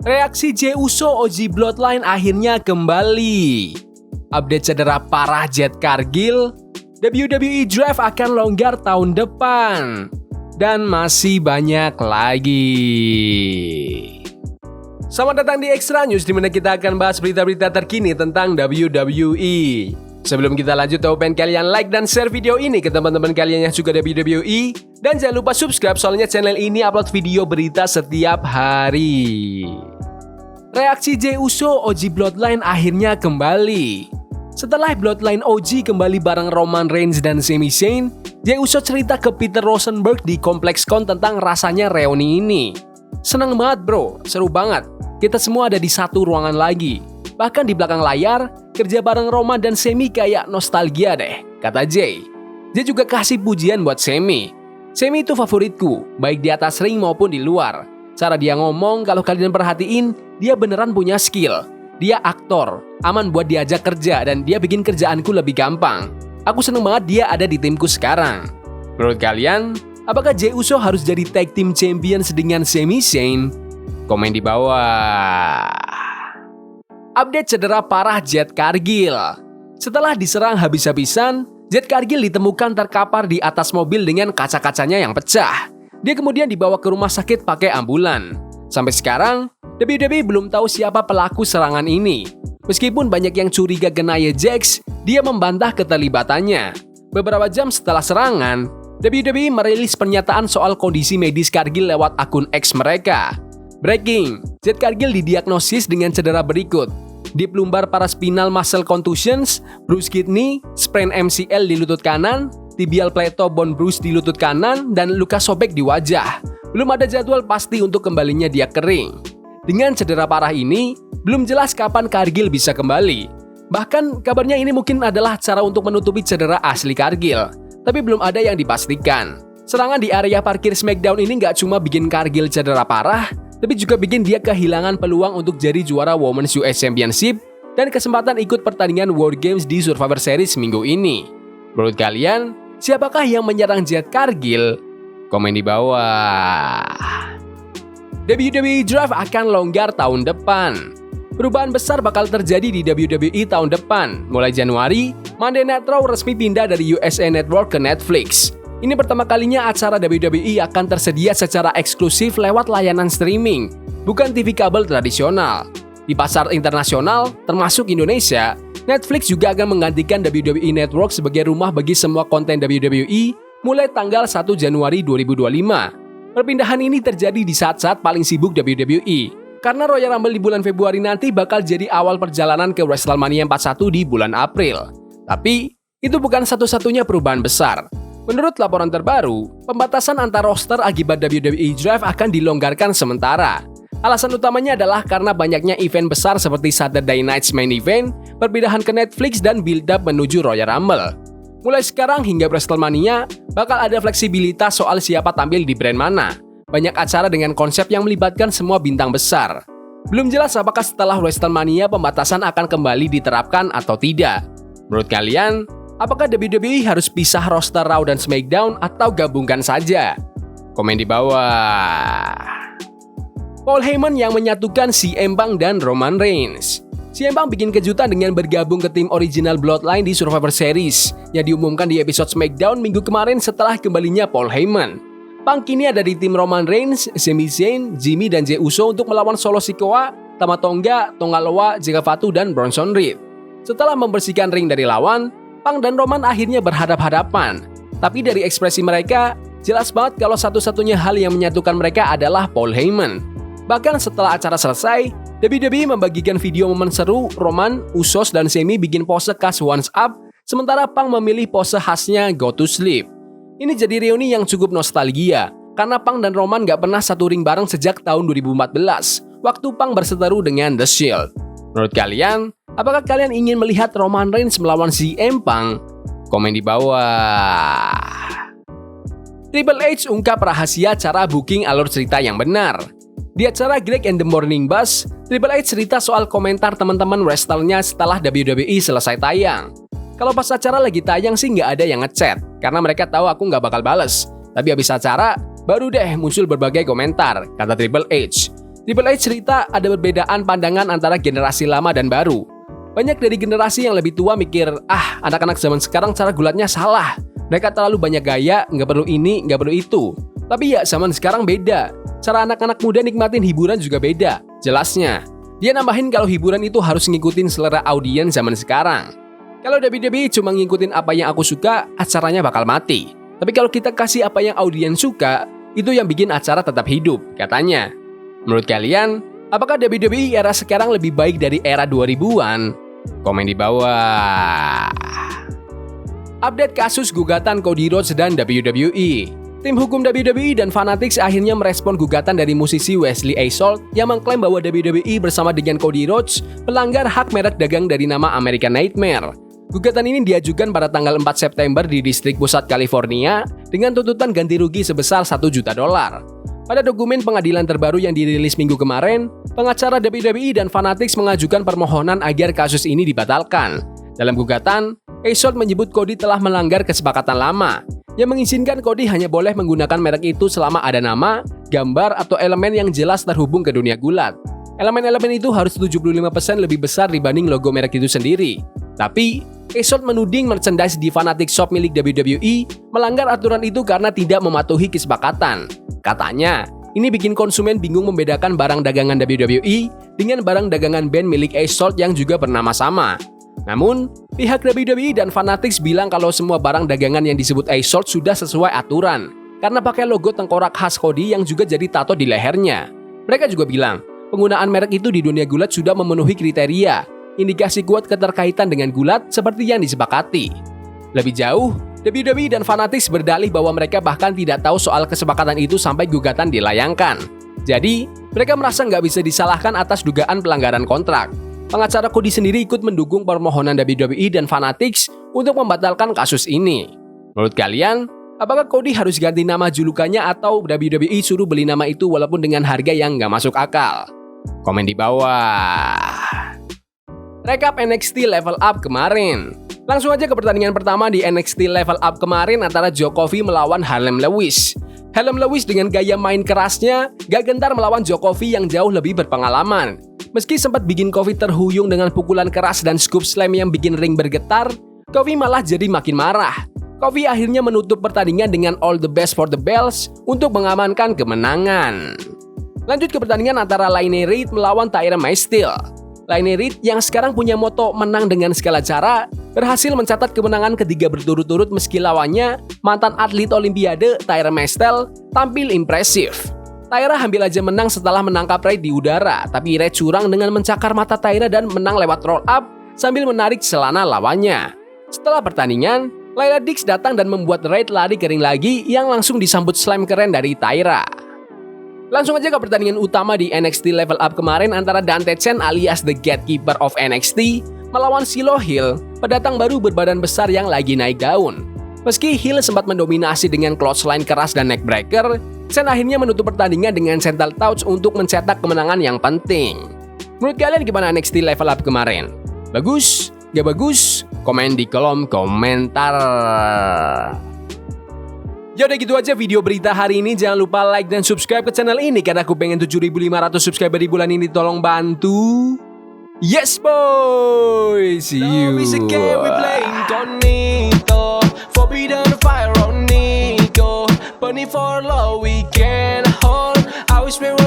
Reaksi Jey Uso OG Bloodline akhirnya kembali. Update cedera parah Jade Cargill, WWE Draft akan longgar tahun depan, dan masih banyak lagi. Selamat datang di Extra News, di mana kita akan bahas berita-berita terkini tentang WWE. Sebelum kita lanjut, aku pengen kalian like dan share video ini ke teman-teman kalian yang suka WWE. Dan jangan lupa subscribe, soalnya channel ini upload video berita setiap hari. Reaksi Jey Uso OG Bloodline akhirnya kembali. Setelah Bloodline OG kembali bareng Roman Reigns dan Sami Zayn, Jey Uso cerita ke Peter Rosenberg di ComplexCon tentang rasanya reuni ini. Seneng banget bro, seru banget. Kita semua ada di satu ruangan lagi. Bahkan di belakang layar, kerja bareng Roman dan Sami kayak nostalgia deh, kata Jey. Dia juga kasih pujian buat Sami. Sami itu favoritku, baik di atas ring maupun di luar. Cara dia ngomong, kalau kalian perhatiin, dia beneran punya skill. Dia aktor, aman buat diajak kerja, dan dia bikin kerjaanku lebih gampang. Aku seneng banget dia ada di timku sekarang. Menurut kalian, apakah Jey Uso harus jadi tag team champions dengan Sami Zayn? Komen di bawah. Update cedera parah Jade Cargill. Setelah diserang habis-habisan, Jade Cargill ditemukan terkapar di atas mobil dengan kaca-kacanya yang pecah. Dia kemudian dibawa ke rumah sakit pakai ambulan. Sampai sekarang, WWE belum tahu siapa pelaku serangan ini. Meskipun banyak yang curiga ke Nia Jax, dia membantah keterlibatannya. Beberapa jam setelah serangan, WWE merilis pernyataan soal kondisi medis Cargill lewat akun X mereka. Breaking, Jade Cargill didiagnosis dengan cedera berikut: deep lumbar paraspinal muscle contusions, bruised kidney, sprain MCL di lutut kanan, tibial plateau bone bruise di lutut kanan, dan luka sobek di wajah. Belum ada jadwal pasti untuk kembalinya dia kering. Dengan cedera parah ini, belum jelas kapan Cargill bisa kembali. Bahkan kabarnya ini mungkin adalah cara untuk menutupi cedera asli Cargill, tapi belum ada yang dipastikan. Serangan di area parkir SmackDown ini nggak cuma bikin Cargill cedera parah, tapi juga bikin dia kehilangan peluang untuk jadi juara Women's US Championship dan kesempatan ikut pertandingan War Games di Survivor Series minggu ini. Menurut kalian, siapakah yang menyerang Jade Cargill? Komen di bawah. WWE Draft akan longgar tahun depan. Perubahan besar bakal terjadi di WWE tahun depan. Mulai Januari, Monday Night Raw resmi pindah dari USA Network ke Netflix. Ini pertama kalinya acara WWE akan tersedia secara eksklusif lewat layanan streaming, bukan TV kabel tradisional. Di pasar internasional, termasuk Indonesia, Netflix juga akan menggantikan WWE Network sebagai rumah bagi semua konten WWE mulai tanggal 1 Januari 2025. Perpindahan ini terjadi di saat-saat paling sibuk WWE, karena Royal Rumble di bulan Februari nanti bakal jadi awal perjalanan ke WrestleMania 41 di bulan April. Tapi, itu bukan satu-satunya perubahan besar. Menurut laporan terbaru, pembatasan antar roster akibat WWE Draft akan dilonggarkan sementara. Alasan utamanya adalah karena banyaknya event besar seperti Saturday Night's Main Event, perpindahan ke Netflix, dan build-up menuju Royal Rumble. Mulai sekarang hingga WrestleMania, bakal ada fleksibilitas soal siapa tampil di brand mana. Banyak acara dengan konsep yang melibatkan semua bintang besar. Belum jelas apakah setelah WrestleMania pembatasan akan kembali diterapkan atau tidak. Menurut kalian, apakah WWE harus pisah roster Raw dan SmackDown atau gabungkan saja? Komen di bawah. Paul Heyman yang menyatukan CM Punk dan Roman Reigns. CM Punk bikin kejutan dengan bergabung ke tim original Bloodline di Survivor Series yang diumumkan di episode SmackDown minggu kemarin setelah kembalinya Paul Heyman. Punk kini ada di tim Roman Reigns, Sami Zayn, Jimmy, dan Jey Uso untuk melawan Solo Sikoa, Tama Tonga, Tonga Loa, Jaka Fatu, dan Bronson Reed. Setelah membersihkan ring dari lawan, Punk dan Roman akhirnya berhadap-hadapan. Tapi dari ekspresi mereka, jelas banget kalau satu-satunya hal yang menyatukan mereka adalah Paul Heyman. Bahkan setelah acara selesai, WWE membagikan video momen seru Roman, Usos, dan Sami bikin pose khas Once Up, sementara Punk memilih pose khasnya Go to Sleep. Ini jadi reuni yang cukup nostalgia, karena Punk dan Roman gak pernah satu ring bareng sejak tahun 2014, waktu Punk berseteru dengan The Shield. Menurut kalian, apakah kalian ingin melihat Roman Reigns melawan CM Punk? Komen di bawah. Triple H ungkap rahasia cara booking alur cerita yang benar. Di acara Greg and the Morning Buzz, Triple H cerita soal komentar teman-teman wrestlernya setelah WWE selesai tayang. Kalau pas acara lagi tayang sih nggak ada yang ngechat, karena mereka tahu aku nggak bakal bales. Tapi habis acara, baru deh muncul berbagai komentar, kata Triple H. Triple H cerita ada perbedaan pandangan antara generasi lama dan baru. Banyak dari generasi yang lebih tua mikir, anak-anak zaman sekarang cara gulatnya salah. Mereka terlalu banyak gaya, nggak perlu ini, nggak perlu itu. Tapi ya zaman sekarang beda. Cara anak-anak muda nikmatin hiburan juga beda. Jelasnya, dia nambahin kalau hiburan itu harus ngikutin selera audiens zaman sekarang. Kalau WWE cuma ngikutin apa yang aku suka, acaranya bakal mati. Tapi kalau kita kasih apa yang audiens suka, itu yang bikin acara tetap hidup, katanya. Menurut kalian, apakah WWE era sekarang lebih baik dari era 2000-an? Komen di bawah. Update kasus gugatan Cody Rhodes dan WWE. Tim hukum WWE dan Fanatics akhirnya merespon gugatan dari musisi Wesley Eisolt yang mengklaim bahwa WWE bersama dengan Cody Rhodes melanggar hak merek dagang dari nama American Nightmare. Gugatan ini diajukan pada tanggal 4 September di Distrik Pusat California dengan tuntutan ganti rugi sebesar $1 juta. Pada dokumen pengadilan terbaru yang dirilis minggu kemarin, pengacara WWE dan Fanatics mengajukan permohonan agar kasus ini dibatalkan. Dalam gugatan, Eisolt menyebut Cody telah melanggar kesepakatan lama, yang mengizinkan Cody hanya boleh menggunakan merek itu selama ada nama, gambar, atau elemen yang jelas terhubung ke dunia gulat. Elemen-elemen itu harus 75% lebih besar dibanding logo merek itu sendiri. Tapi, Eisolt menuding merchandise di Fanatics Shop milik WWE melanggar aturan itu karena tidak mematuhi kesepakatan. Katanya, ini bikin konsumen bingung membedakan barang dagangan WWE dengan barang dagangan band milik Eisolt yang juga bernama sama. Namun, pihak WWE dan Fanatics bilang kalau semua barang dagangan yang disebut Eisolt sudah sesuai aturan karena pakai logo tengkorak khas Cody yang juga jadi tato di lehernya. Mereka juga bilang, penggunaan merek itu di dunia gulat sudah memenuhi kriteria, indikasi kuat keterkaitan dengan gulat seperti yang disepakati. Lebih jauh, WWE dan Fanatics berdalih bahwa mereka bahkan tidak tahu soal kesepakatan itu sampai gugatan dilayangkan. Jadi, mereka merasa nggak bisa disalahkan atas dugaan pelanggaran kontrak. Pengacara Cody sendiri ikut mendukung permohonan WWE dan Fanatics untuk membatalkan kasus ini. Menurut kalian, apakah Cody harus ganti nama julukannya atau WWE suruh beli nama itu walaupun dengan harga yang nggak masuk akal? Komen di bawah. Rekap NXT Level Up kemarin. Langsung aja ke pertandingan pertama di NXT Level Up kemarin antara Djokovic melawan Harlem Lewis. Harlem Lewis dengan gaya main kerasnya gak gentar melawan Djokovic yang jauh lebih berpengalaman. Meski sempat bikin Kofi terhuyung dengan pukulan keras dan scoop slam yang bikin ring bergetar, Kofi malah jadi makin marah. Kofi akhirnya menutup pertandingan dengan all the best for the bells untuk mengamankan kemenangan. Lanjut ke pertandingan antara Lainey Reid melawan Tyra Maystil. Lainey Reid yang sekarang punya moto menang dengan segala cara, berhasil mencatat kemenangan ketiga berturut-turut meski lawannya, mantan atlet Olimpiade Tyra Maystil, tampil impresif. Tyra hampir aja menang setelah menangkap Reid di udara, tapi Reid curang dengan mencakar mata Tyra dan menang lewat roll up sambil menarik celana lawannya. Setelah pertandingan, Layla Dix datang dan membuat Reid lari kering lagi yang langsung disambut slam keren dari Tyra. Langsung aja ke pertandingan utama di NXT Level Up kemarin antara Dante Chen alias The Gatekeeper of NXT melawan Silo Hill, pendatang baru berbadan besar yang lagi naik daun. Meski Hill sempat mendominasi dengan clothesline keras dan neckbreaker, Chen akhirnya menutup pertandingan dengan sental touch untuk mencetak kemenangan yang penting. Menurut kalian gimana NXT Level Up kemarin? Bagus? Gak bagus? Komen di kolom komentar. Ya udah gitu aja video berita hari ini. Jangan lupa like dan subscribe ke channel ini karena aku pengen 7.500 subscriber di bulan ini. Tolong bantu. Yes boy. See you. Forbidden fire on Nico. Bunny for love we can hold. I wish we were